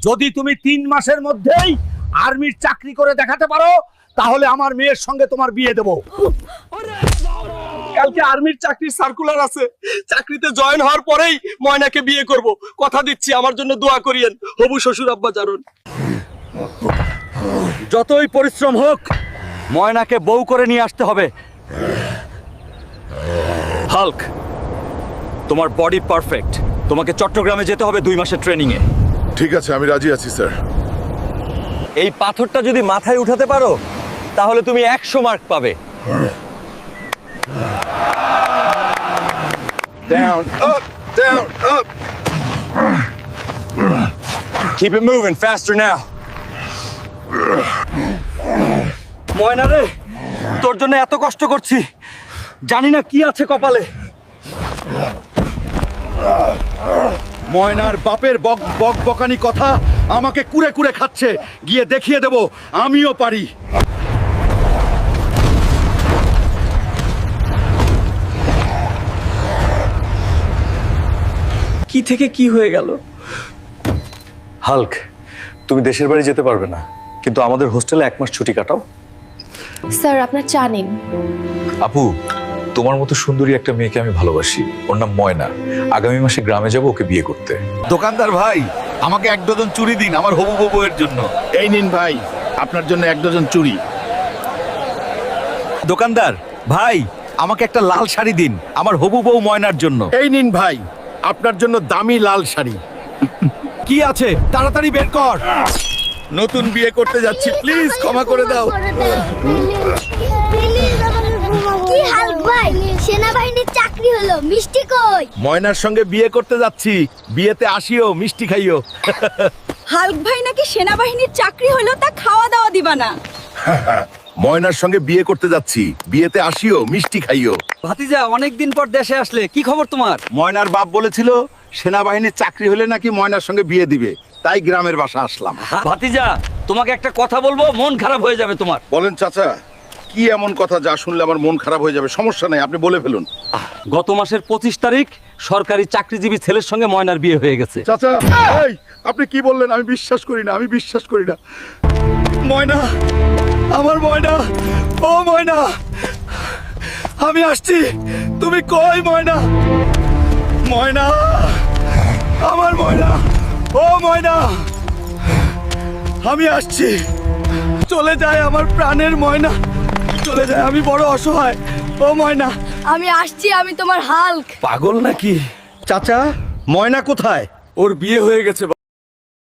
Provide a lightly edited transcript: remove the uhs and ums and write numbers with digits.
যদি তুমি 3 মাসের মধ্যেই আর্মির চাকরি করে দেখাতে পারো তাহলে আমার মেয়ের সঙ্গে তোমার বিয়ে দেব। কালকে আর্মির চাকরির সার্কুলার আছে, চাকরিতে জয়েন হওয়ার পরেই ময়নাকে বিয়ে করব। কথা দিচ্ছি, আমার জন্য দোয়া করিয়েন। হবু শ্বশুর আব্বা জারুন। যতই পরিশ্রম হোক ময়নাকে বউ করে নিয়ে আসতে হবে। হাল্ক, তোমার বডি পারফেক্ট, তোমাকে চট্টগ্রামে যেতে হবে 2 মাসের ট্রেনিং এ। ঠিক আছে, আমি রাজি আছি স্যার। এই পাথরটা যদি মাথায় উঠাতে পারো তাহলে তুমি 100 মার্ক পাবে। Down, up, down, up. Keep it moving, faster now. ময়না রে, তোর জন্য এত কষ্ট করছি, জানি না কি আছে কপালে। ময়নার বাপের বক বক বকানি কথা আমাকে কুরে কুরে খাচ্ছে, গিয়ে দেখিয়ে দেব আমিও পারি। কি থেকে কি হয়ে গেল? হাল্ক, তুমি দেশের বাড়ি যেতে পারবে না, কিন্তু আমাদের হোস্টেলে 1 মাস ছুটি কাটাও। স্যার আপনার চা নিন। আপু, তোমার মতো সুন্দরী একটা মেয়েকে আমি ভালোবাসি। ওর নাম ময়না। আগামী মাসে গ্রামে যাব ওকে বিয়ে করতে। দোকানদার ভাই, আমাকে 1 ডজন চুড়ি দিন আমার হবু বউয়ের জন্য। এই নিন ভাই, আপনার জন্য 1 ডজন চুড়ি। দোকানদার ভাই, আমাকে একটা লাল শাড়ি দিন আমার হবু বউ ময়নার জন্য। এই নিন ভাই, আপনার জন্য দামি লাল শাড়ি। কি আছে তাড়াতাড়ি বের কর। নতুন বিয়ে করতে যাচ্ছি, প্লিজ ক্ষমা করে দাও। কি হাল্ক ভাই, সেনাবাহিনীর চাকরি হলো, মিষ্টি কই? ময়নার সঙ্গে বিয়ে করতে যাচ্ছি, বিয়েতে আসিও, মিষ্টি খাইও। হাল্ক ভাই নাকি সেনাবাহিনীর চাকরি হলো, তা খাওয়া দাওয়া দিবা না? ময়নার সঙ্গে বিয়ে করতে যাচ্ছি, বিয়েতে আসিও, মিষ্টি খাইও। ভাতিজা, অনেকদিন পর দেশে আসলে, কি খবর তোমার? ময়নার বাপ বলেছিল সেনাবাহিনীর চাকরি হলে নাকি ময়নার সঙ্গে বিয়ে দিবে, তাই গ্রামের বাসা আসলাম। ভাতিজা, তোমাকে একটা কথা বলবো, মন খারাপ হয়ে যাবে তোমার। বলেন চাচা, কি এমন কথা যা শুনলে আমার মন খারাপ হয়ে যাবে? সমস্যা নাই, আপনি বলে ফেলুন। গত মাসের 25 তারিখ সরকারি চাকরিজীবী ছেলের সঙ্গে ময়নার বিয়ে হয়ে গেছে। চাচা, এই আপনি কি বললেন? আমি বিশ্বাস করি না, আমি বিশ্বাস করি না। ময়না, আমার ময়না, ও ময়না, আমি আসছি, তুমি কই ময়না? ময়না, আমার ময়না, ও ময়না, আমি আসছি। চলে যায় আমার প্রাণের ময়না, চলে যায়, আমি বড় অসহায়। ও ময়না, আমি আসছি, আমি তোমার হাল্ক। পাগল নাকি? চাচা, ময়না কোথায়? ওর বিয়ে হয়ে গেছে।